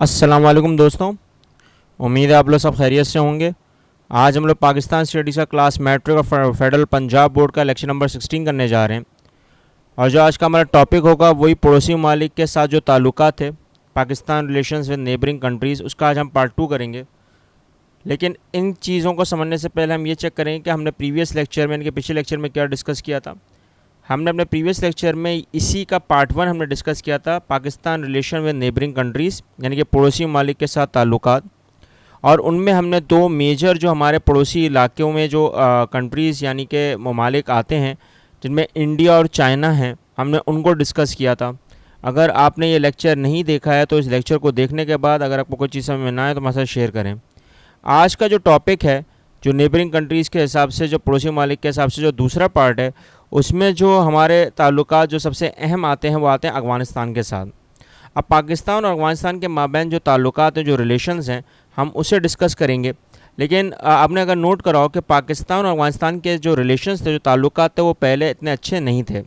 अस्सलाम वालेकुम दोस्तों। उम्मीद है आप लोग सब खैरियत से होंगे। आज हम लोग पाकिस्तान स्टडीज़ का क्लास मैट्रिक और फेडरल पंजाब बोर्ड का लेक्चर नंबर 16 करने जा रहे हैं। और जो आज का हमारा टॉपिक होगा वही पड़ोसी ममालिक के साथ जो ताल्लुकात थे, Pakistan relations with neighbouring countries, उसका आज हम पार्ट 2 करेंगे। लेकिन इन चीज़ों को समझने से पहले हम ये चेक करेंगे कि हमने प्रीवियस लेक्चर में, इनके पिछले लेक्चर में क्या डिस्कस किया था। हमने अपने प्रीवियस लेक्चर में इसी का पार्ट 1 हमने डिस्कस किया था, Pakistan relation with neighbouring countries, यानी कि पड़ोसी ममालिक के साथ ताल्लुकात। और उनमें हमने दो मेजर जो हमारे पड़ोसी इलाक़ों में जो कंट्रीज़ यानी कि ममालिक आते हैं, जिनमें इंडिया और चाइना हैं, हमने उनको डिस्कस किया था। अगर आपने ये लेक्चर नहीं देखा है तो इस लेक्चर को देखने के बाद अगर आपको कोई चीज़ समझ में ना आए तो हमारे साथ शेयर करें। आज का जो टॉपिक है, जो नेबरिंग कंट्रीज़ के हिसाब से, जो पड़ोसी ममालिक के हिसाब से जो दूसरा पार्ट है, उसमें जो हमारे ताल्लुकात जो सबसे अहम आते हैं वो आते हैं अफ़गानिस्तान के साथ। अब पाकिस्तान और अफ़गानिस्तान के माबैन जो ताल्लुकात हैं, जो रिलेशंस हैं, हम उसे डिस्कस करेंगे। लेकिन आपने अगर नोट कराओ कि पाकिस्तान और अफ़गानिस्तान के जो रिलेशंस थे, जो ताल्लुकात थे, वो पहले इतने अच्छे नहीं थे,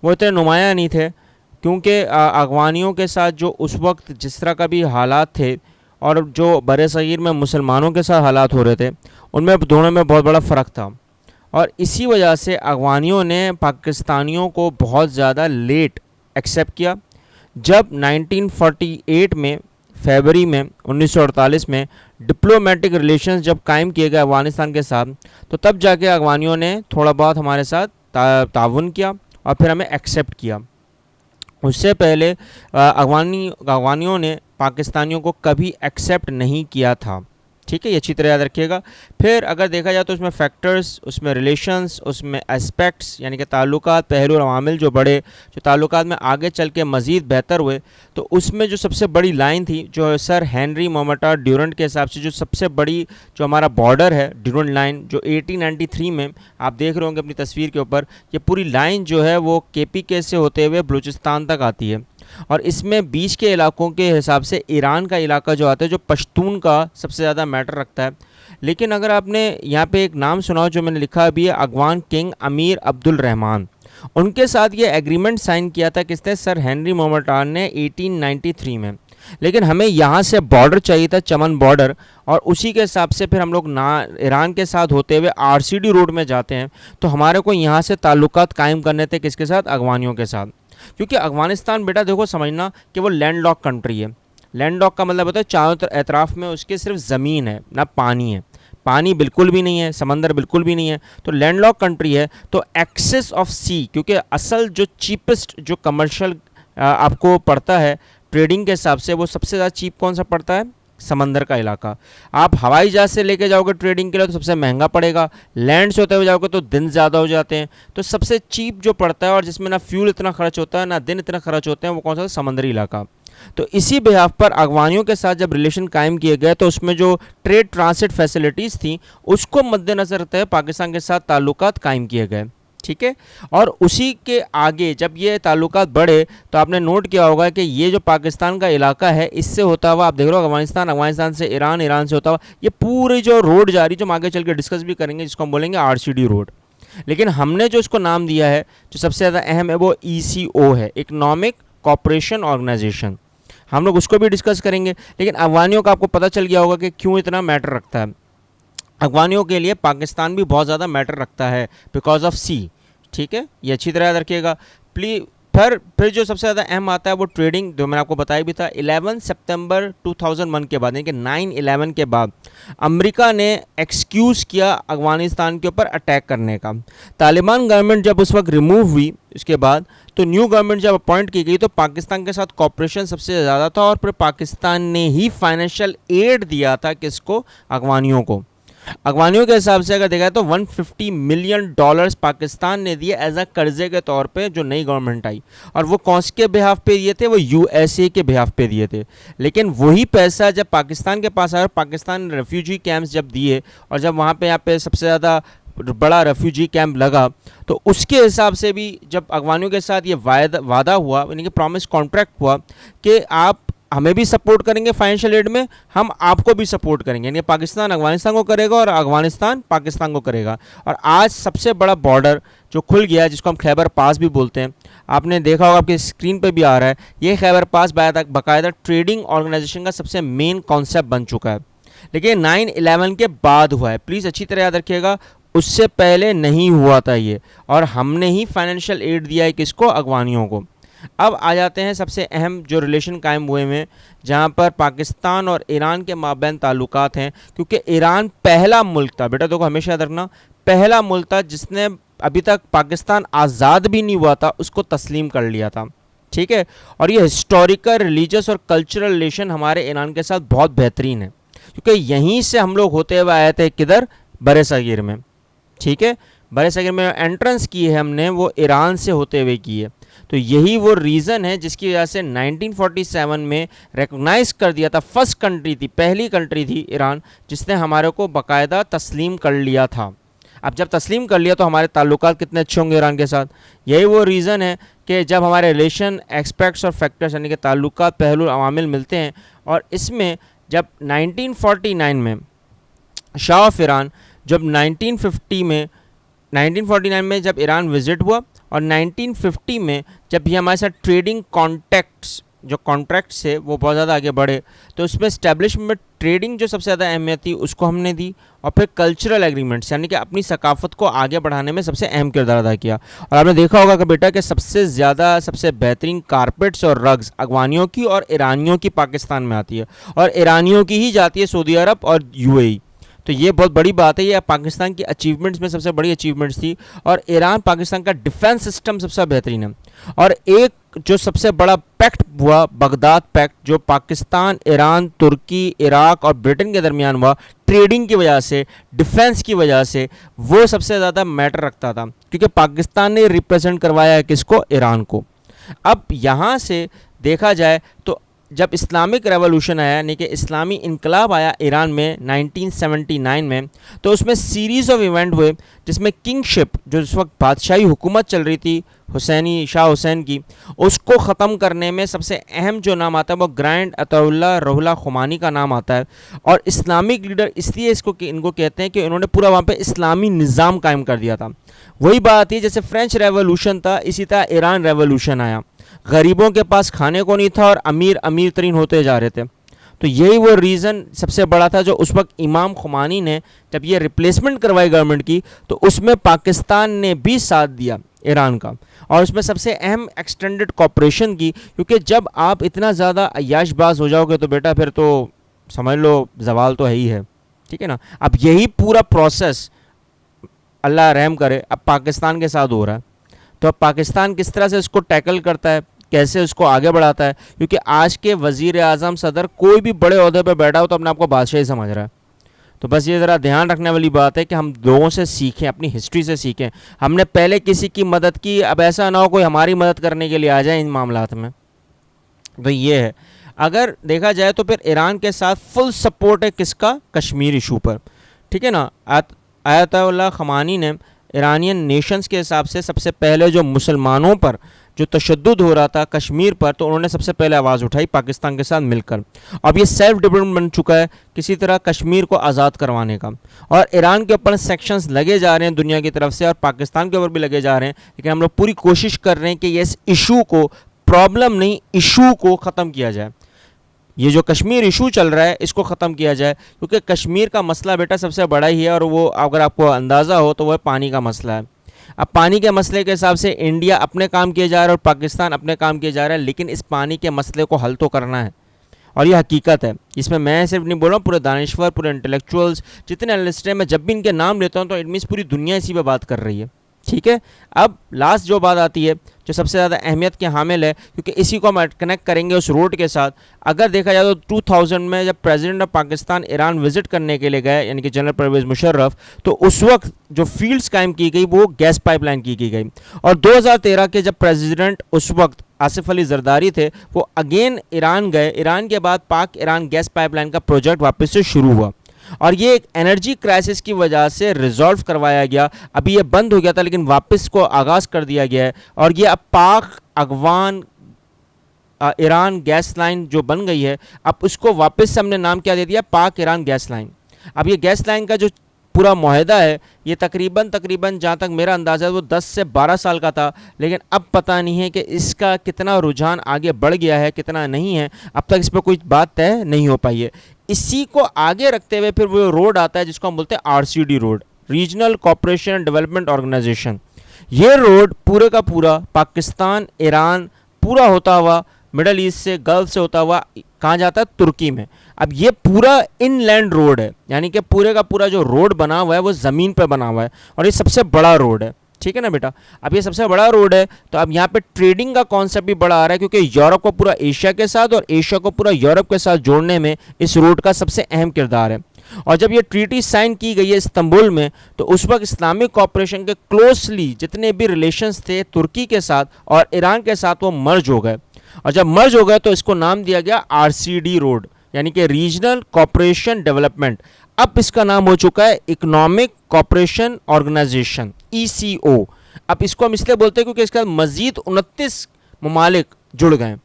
वो इतने नुमाया नहीं थे, क्योंकि अफ़गानियों के साथ जो उस वक्त जिस तरह का भी हालात थे और जो बरे-सग़ीर में मुसलमानों के साथ हालात हो रहे थे, उनमें दोनों में बहुत बड़ा फ़र्क था। और इसी वजह से अफ़गानियों ने पाकिस्तानियों को बहुत ज़्यादा लेट एक्सेप्ट किया। जब 1948 में फरवरी में 1948 में डिप्लोमेटिक रिलेशंस जब कायम किए गए अफ़गानिस्तान के साथ, तो तब जाके अफ़गानियों ने थोड़ा बहुत हमारे साथ ताउन किया और फिर हमें एक्सेप्ट किया। उससे पहले अफ़गानियों ने पाकिस्तानियों को कभी एक्सेप्ट नहीं किया था। ठीक है, ये अच्छी तरह याद रखिएगा। फिर अगर देखा जाए तो उसमें फैक्टर्स, उसमें रिलेशंस, उसमें एस्पेक्ट्स यानी कि ताल्लुकात, पहलू और अवामिल जो बड़े, जो ताल्लुकात में आगे चल के मज़ीद बेहतर हुए, तो उसमें जो सबसे बड़ी लाइन थी, जो सर हेनरी मोहम्मद ड्यूरेंट के हिसाब से जो सबसे बड़ी जो हमारा बॉर्डर है, ड्यूरेंट लाइन, जो 1893 में आप देख रहे होंगे अपनी तस्वीर के ऊपर, ये पूरी लाइन जो है वो KPK से होते हुए बलूचिस्तान तक आती है। और इसमें बीच के इलाकों के हिसाब से ईरान का इलाका जो आता है, जो पश्तून का सबसे ज़्यादा मैटर रखता है। लेकिन अगर आपने यहाँ पे एक नाम सुना हो जो मैंने लिखा अभी है, अफ़गान किंग अमीर अब्दुल रहमान, उनके साथ ये एग्रीमेंट साइन किया था किसने? सर हेनरी मोहम्मद ने 1893 में। लेकिन हमें यहाँ से बॉर्डर चाहिए था, चमन बॉर्डर, और उसी के हिसाब से फिर हम लोग ना ईरान के साथ होते हुए RCD रोड में जाते हैं। तो हमारे को यहाँ से ताल्लुकात कायम करने थे किसके साथ? अफ़गानियों के साथ। क्योंकि अफ़गानिस्तान बेटा देखो समझना कि वो लैंड लॉक कंट्री है। लैंड लॉक का मतलब होता है चारों एतराफ़ में उसके सिर्फ ज़मीन है, ना पानी है। पानी बिल्कुल भी नहीं है, समंदर बिल्कुल भी नहीं है, तो लैंड लॉक कंट्री है। तो एक्सेस ऑफ सी, क्योंकि असल जो चीपेस्ट जो कमर्शियल आपको पड़ता है ट्रेडिंग के हिसाब से, वो सबसे ज़्यादा चीप कौन सा पड़ता है? समंदर का इलाका। आप हवाई जहाज़ से लेके जाओगे ट्रेडिंग के लिए तो सबसे महंगा पड़ेगा, लैंड से होते हुए जाओगे तो दिन ज़्यादा हो जाते हैं। तो सबसे चीप जो पड़ता है और जिसमें ना फ्यूल इतना खर्च होता है, ना दिन इतना खर्च होते हैं, वो कौन सा? समंदरी इलाका। तो इसी बिहाफ पर अफ़गानियों के साथ जब रिलेशन कायम किए गए तो उसमें जो ट्रेड ट्रांसिट फैसिलिटीज़ थी, उसको मद्देनज़र रखते हुए पाकिस्तान के साथ ताल्लुकात कायम किए गए। ठीक है, और उसी के आगे जब ये ताल्लुकात बढ़े तो आपने नोट किया होगा कि ये जो पाकिस्तान का इलाका है, इससे होता हुआ आप देख रहे हो अफ़गानिस्तान, अफ़गानिस्तान से ईरान, ईरान से होता हुआ ये पूरी जो रोड जा रही, जो हम आगे चल के डिस्कस भी करेंगे, जिसको हम बोलेंगे RCD रोड। लेकिन हमने जो इसको नाम दिया है, जो सबसे ज़्यादा अहम है, वो ECO है, इकनॉमिक कॉपरेशन ऑर्गेनाइजेशन। हम लोग उसको भी डिस्कस करेंगे। लेकिन अफ़गानियों का आपको पता चल गया होगा कि क्यों इतना मैटर रखता है। अफ़गानियों के लिए पाकिस्तान भी बहुत ज़्यादा मैटर रखता है बिकॉज ऑफ सी। ठीक है, ये अच्छी तरह याद रखिएगा प्लीज। फिर जो सबसे ज़्यादा अहम आता है वो ट्रेडिंग, जो मैंने आपको बताया भी था। 11 सितंबर 2001 के बाद, यानी कि 9/11 के बाद अमेरिका ने एक्सक्यूज़ किया अफ़गानिस्तान के ऊपर अटैक करने का। तालिबान गवर्नमेंट जब उस वक्त रिमूव हुई, उसके बाद तो न्यू गवर्नमेंट जब अपॉइंट की गई तो पाकिस्तान के साथ कॉपरेशन सबसे ज़्यादा था, और फिर पाकिस्तान ने ही फाइनेंशियल एड दिया था किसको? अफ़गानियों को। अफ़गानियों के हिसाब से अगर देखा जाए तो $150 मिलियन पाकिस्तान ने दिए एज अ कर्जे के तौर पे, जो नई गवर्नमेंट आई। और वो कौन के बिहाफ पे दिए थे? वो USA के बिहाफ पे दिए थे। लेकिन वही पैसा जब पाकिस्तान के पास आया, पाकिस्तान ने रेफ्यूजी कैंप्स जब दिए, और जब वहाँ पे यहाँ पे सबसे ज़्यादा बड़ा रेफ्यूजी कैंप लगा, तो उसके हिसाब से भी जब अफ़गानियों के साथ ये वादा हुआ, यानी कि प्रॉमिस कॉन्ट्रैक्ट हुआ कि आप हमें भी सपोर्ट करेंगे फाइनेंशियल एड में, हम आपको भी सपोर्ट करेंगे, यानी पाकिस्तान अफगानिस्तान को करेगा और अफगानिस्तान पाकिस्तान को करेगा। और आज सबसे बड़ा बॉर्डर जो खुल गया है, जिसको हम खैबर पास भी बोलते हैं, आपने देखा होगा, आपकी स्क्रीन पे भी आ रहा है, ये खैबर पास बाकायदा ट्रेडिंग ऑर्गेनाइजेशन का सबसे मेन कॉन्सेप्ट बन चुका है। लेकिन 9/11 के बाद हुआ है, प्लीज़ अच्छी तरह याद रखिएगा, उससे पहले नहीं हुआ था ये, और हमने ही फाइनेंशियल एड दिया है किसको, अफगानियों को। अब आ जाते हैं सबसे अहम जो रिलेशन कायम हुए में, जहाँ पर पाकिस्तान और ईरान के माबैन ताल्लुकात हैं, क्योंकि ईरान पहला मुल्क था, बेटा देखो हमेशा याद रखना, पहला मुल्क था जिसने अभी तक पाकिस्तान आज़ाद भी नहीं हुआ था उसको तस्लीम कर लिया था, ठीक है। और ये हिस्टोरिकल, रिलीजियस और कल्चरल रिलेशन हमारे ईरान के साथ बहुत बेहतरीन है, क्योंकि यहीं से हम लोग होते हुए आए थे किधर, बरे सगीर में, ठीक है। बरे सगीर में एंट्रेंस की है हमने, वो ईरान से होते हुए की है। तो यही वो रीज़न है जिसकी वजह से 1947 में रिकॉग्नाइज कर दिया था, फर्स्ट कंट्री थी, पहली कंट्री थी ईरान, जिसने हमारे को बाकायदा तस्लीम कर लिया था। अब जब तस्लीम कर लिया तो हमारे ताल्लुकात कितने अच्छे होंगे ईरान के साथ। यही वो रीज़न है कि जब हमारे रिलेशन, एक्सपेक्ट्स और फैक्टर्स यानी कि ताल्लुकात, पहलू, अवामिल मिलते हैं, और इसमें जब 1949 में शाह ऑफ ईरान, जब 1949 में जब ईरान विज़िट हुआ, और 1950 में जब ये हमारे साथ ट्रेडिंग कॉन्टैक्ट्स, जो कॉन्ट्रैक्ट्स है वो बहुत ज़्यादा आगे बढ़े, तो उसमें इस्टेब्लिशमेंट में ट्रेडिंग जो सबसे ज़्यादा अहमियत थी उसको हमने दी, और फिर कल्चरल एग्रीमेंट्स यानी कि अपनी सकाफ़त को आगे बढ़ाने में सबसे अहम किरदार अदा किया। और आपने देखा होगा कि बेटा कि सबसे ज़्यादा, सबसे बेहतरीन कारपेट्स और रग्स अफगानियों की और ईरानियों की पाकिस्तान में आती है, और ईरानियों की ही जाती है सऊदी अरब और यूएई। तो ये बहुत बड़ी बात है, ये पाकिस्तान की अचीवमेंट्स में सबसे बड़ी अचीवमेंट्स थी। और ईरान पाकिस्तान का डिफेंस सिस्टम सबसे बेहतरीन है। और एक जो सबसे बड़ा पैक्ट हुआ, बगदाद पैक्ट, जो पाकिस्तान, ईरान, तुर्की, इराक और ब्रिटेन के दरमियान हुआ, ट्रेडिंग की वजह से, डिफेंस की वजह से, वो सबसे ज़्यादा मैटर रखता था, क्योंकि पाकिस्तान ने रिप्रेजेंट करवाया है किसको, ईरान को। अब यहाँ से देखा जाए तो जब इस्लामिक रेवोल्यूशन आया, यानी कि इस्लामी इनकलाब आया ईरान में 1979 में, तो उसमें सीरीज़ ऑफ इवेंट हुए, जिसमें किंगशिप, जो इस वक्त बादशाही हुकूमत चल रही थी हुसैनी, शाह हुसैन की, उसको ख़त्म करने में सबसे अहम जो नाम आता है वो ग्रैंड अताउल्लाह रुहुल्लाह खुमानी का नाम आता है। और इस्लामिक लीडर इसलिए इनको कहते हैं कि इन्होंने पूरा वहाँ पे इस्लामी निज़ाम कायम कर दिया था। वही बात है जैसे फ्रेंच रेवोल्यूशन था, इसी तरह ईरान रेवोल्यूशन आया। गरीबों के पास खाने को नहीं था और अमीर अमीर तरीन होते जा रहे थे। तो यही वो रीज़न सबसे बड़ा था, जो उस वक्त इमाम खुमानी ने जब ये रिप्लेसमेंट करवाई गवर्नमेंट की, तो उसमें पाकिस्तान ने भी साथ दिया ईरान का, और उसमें सबसे अहम एक्सटेंडेड कॉपरेशन की, क्योंकि जब आप इतना ज़्यादा अय्याशबाज हो जाओगे तो बेटा फिर तो समझ लो जवाल तो है ही है, ठीक है ना। अब यही पूरा प्रोसेस अल्लाह रहम करे अब पाकिस्तान के साथ हो रहा है। तो अब पाकिस्तान किस तरह से इसको टैकल करता है, कैसे उसको आगे बढ़ाता है, क्योंकि आज के वज़ीर आज़म, सदर, कोई भी बड़े ओहदे पर बैठा हो तो अपने आप को बादशाह ही समझ रहा है। तो बस ये ज़रा ध्यान रखने वाली बात है कि हम लोगों से सीखें, अपनी हिस्ट्री से सीखें। हमने पहले किसी की मदद की, अब ऐसा ना हो कोई हमारी मदद करने के लिए आ जाए इन मामलात में। तो ये है। अगर देखा जाए तो फिर ईरान के साथ फुल सपोर्ट है किसका, कश्मीर इशू पर, ठीक है ना। आयतुल्लाह ख़मानी ने ईरानियन नेशंस के हिसाब से सबसे पहले जो मुसलमानों पर जो तशद्दुद हो रहा था कश्मीर पर, तो उन्होंने सबसे पहले आवाज़ उठाई पाकिस्तान के साथ मिलकर। अब ये सेल्फ डिपेंडेंट बन चुका है किसी तरह कश्मीर को आज़ाद करवाने का, और ईरान के ऊपर सेक्शंस लगे जा रहे हैं दुनिया की तरफ से, और पाकिस्तान के ऊपर भी लगे जा रहे हैं। लेकिन हम लोग पूरी कोशिश कर रहे हैं कि ये इस इशू को, प्रॉब्लम नहीं, इशू को ख़त्म किया जाए। ये जो कश्मीर इशू चल रहा है इसको ख़त्म किया जाए, क्योंकि कश्मीर का मसला बेटा सबसे बड़ा ही है, और वो अगर आपको अंदाज़ा हो तो वह पानी का मसला है। अब पानी के मसले के हिसाब से इंडिया अपने काम किए जा रहा है और पाकिस्तान अपने काम किए जा रहा है, लेकिन इस पानी के मसले को हल तो करना है, और ये हकीकत है। इसमें मैं सिर्फ नहीं बोल रहा हूँ, पूरे दानिश्वर, पूरे इंटेलेक्चुअल्स, जितने एनालिस्ट हैं, मैं जब भी इनके नाम लेता हूँ तो इट मीन्स पूरी दुनिया इसी पर बात कर रही है, ठीक है। अब लास्ट जो बात आती है जो सबसे ज़्यादा अहमियत के हामिल है, क्योंकि इसी को हम कनेक्ट करेंगे उस रोड के साथ। अगर देखा जाए तो 2000 में जब president of Pakistan Iran visit करने के लिए गए, यानी कि जनरल परवेज़ मुशर्रफ, तो उस वक्त जो फील्ड्स कायम की गई वो गैस पाइपलाइन की गई। और 2013 के जब प्रेसिडेंट उस वक्त आसिफ अली जरदारी थे, वो अगेन ईरान गए। ईरान के बाद पाक ईरान गैस पाइपलाइन का प्रोजेक्ट वापस से शुरू हुआ, और ये एक एनर्जी क्राइसिस की वजह से रिजॉल्व करवाया गया। अभी ये बंद हो गया था लेकिन वापस को आगाज़ कर दिया गया है, और ये अब पाक अफगान ईरान गैस लाइन जो बन गई है, अब उसको वापस से हमने नाम क्या दे दिया, पाक ईरान गैस लाइन। अब ये गैस लाइन का जो पूरा मुआहदा है ये तकरीबन जहाँ तक मेरा अंदाज़ा है वो 10 से 12 साल का था, लेकिन अब पता नहीं है कि इसका कितना रुझान आगे बढ़ गया है कितना नहीं है, अब तक इस पर कोई बात तय नहीं हो पाई है। इसी को आगे रखते हुए फिर वो रोड आता है जिसको हम बोलते हैं RCD road, regional cooperation and development organisation. ये रोड पूरे का पूरा पाकिस्तान ईरान पूरा होता हुआ मिडल ईस्ट से गल्फ से होता हुआ कहाँ जाता है, तुर्की में। अब ये पूरा इनलैंड रोड है, यानी कि पूरे का पूरा जो रोड बना हुआ है वो ज़मीन पर बना हुआ है और ये सबसे बड़ा रोड है, ठीक है ना बेटा। अब ये सबसे बड़ा रोड है तो अब यहाँ पे ट्रेडिंग का कॉन्सेप्ट भी बड़ा आ रहा है, क्योंकि यूरोप को पूरा एशिया के साथ और एशिया को पूरा यूरोप के साथ जोड़ने में इस रोड का सबसे अहम किरदार है। और जब ये ट्रीटी साइन की गई है इस्तांबुल में, तो उस वक्त इस्लामिक कॉपरेशन के क्लोजली जितने भी रिलेशंस थे तुर्की के साथ और ईरान के साथ वो मर्ज हो गए, और जब मर्ज हो गए तो इसको नाम दिया गया आरसीडी रोड, यानी कि रीजनल कॉपरेशन डेवलपमेंट। अब इसका नाम हो चुका है इकोनॉमिक कॉपरेशन ऑर्गेनाइजेशन, ECO। अब इसको हम इसलिए बोलते हैं क्योंकि इसका मजीद 29 ममालिक जुड़ गए।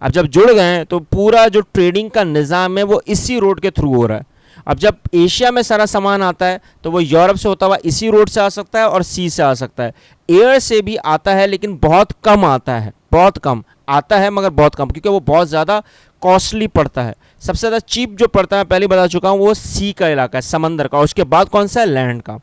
अब जब जुड़ गए तो पूरा जो ट्रेडिंग का निज़ाम है वो इसी रोड के थ्रू हो रहा है। अब जब एशिया में सारा सामान आता है तो वो यूरोप से होता हुआ इसी रोड से आ सकता है और सी से आ सकता है, एयर से भी आता है लेकिन बहुत कम आता है, बहुत कम आता है मगर बहुत कम, क्योंकि वो बहुत ज़्यादा कॉस्टली पड़ता है। सबसे ज़्यादा चीप जो पड़ता है, पहले बता चुका हूँ, वो सी का इलाका है, समंदर का, और उसके बाद कौन सा है, लैंड का।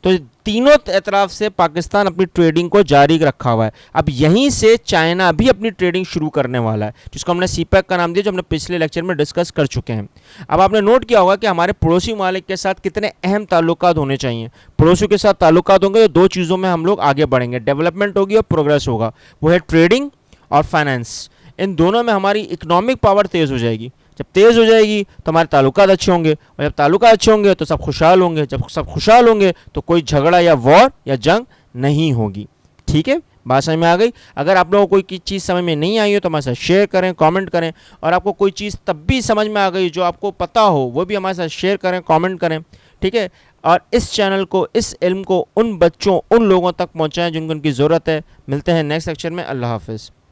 तो तीनों तरफ से पाकिस्तान अपनी ट्रेडिंग को जारी रखा हुआ है। अब यहीं से चाइना भी अपनी ट्रेडिंग शुरू करने वाला है, जिसको हमने सीपैक का नाम दिया, जो हमने पिछले लेक्चर में डिस्कस कर चुके हैं। अब आपने नोट किया होगा कि हमारे पड़ोसी मालिक के साथ कितने अहम ताल्लुकात होने चाहिए। पड़ोसियों के साथ ताल्लुकात होंगे तो दो चीज़ों में हम लोग आगे बढ़ेंगे, डेवलपमेंट होगी और प्रोग्रेस होगा, वो है ट्रेडिंग और फाइनेंस। इन दोनों में हमारी इकोनॉमिक पावर तेज़ हो जाएगी। जब तेज़ हो जाएगी तो हमारे ताल्लुकात अच्छे होंगे, और जब ताल्लुकात अच्छे होंगे तो सब खुशहाल होंगे। जब सब खुशहाल होंगे तो कोई झगड़ा या वॉर या जंग नहीं होगी। ठीक है, बात समझ में आ गई। अगर आप लोगों को कोई चीज़ समझ में नहीं आई हो तो हमारे साथ शेयर करें, कमेंट करें, और आपको कोई चीज़ तब भी समझ में आ गई जो आपको पता हो वो भी हमारे साथ शेयर करें, कमेंट करें, ठीक है। और इस चैनल को, इस इल्म को उन बच्चों, उन लोगों तक पहुँचाएँ जिनको उनकी ज़रूरत है। मिलते हैं नेक्स्ट लेक्चर में। अल्लाह हाफ़िज़।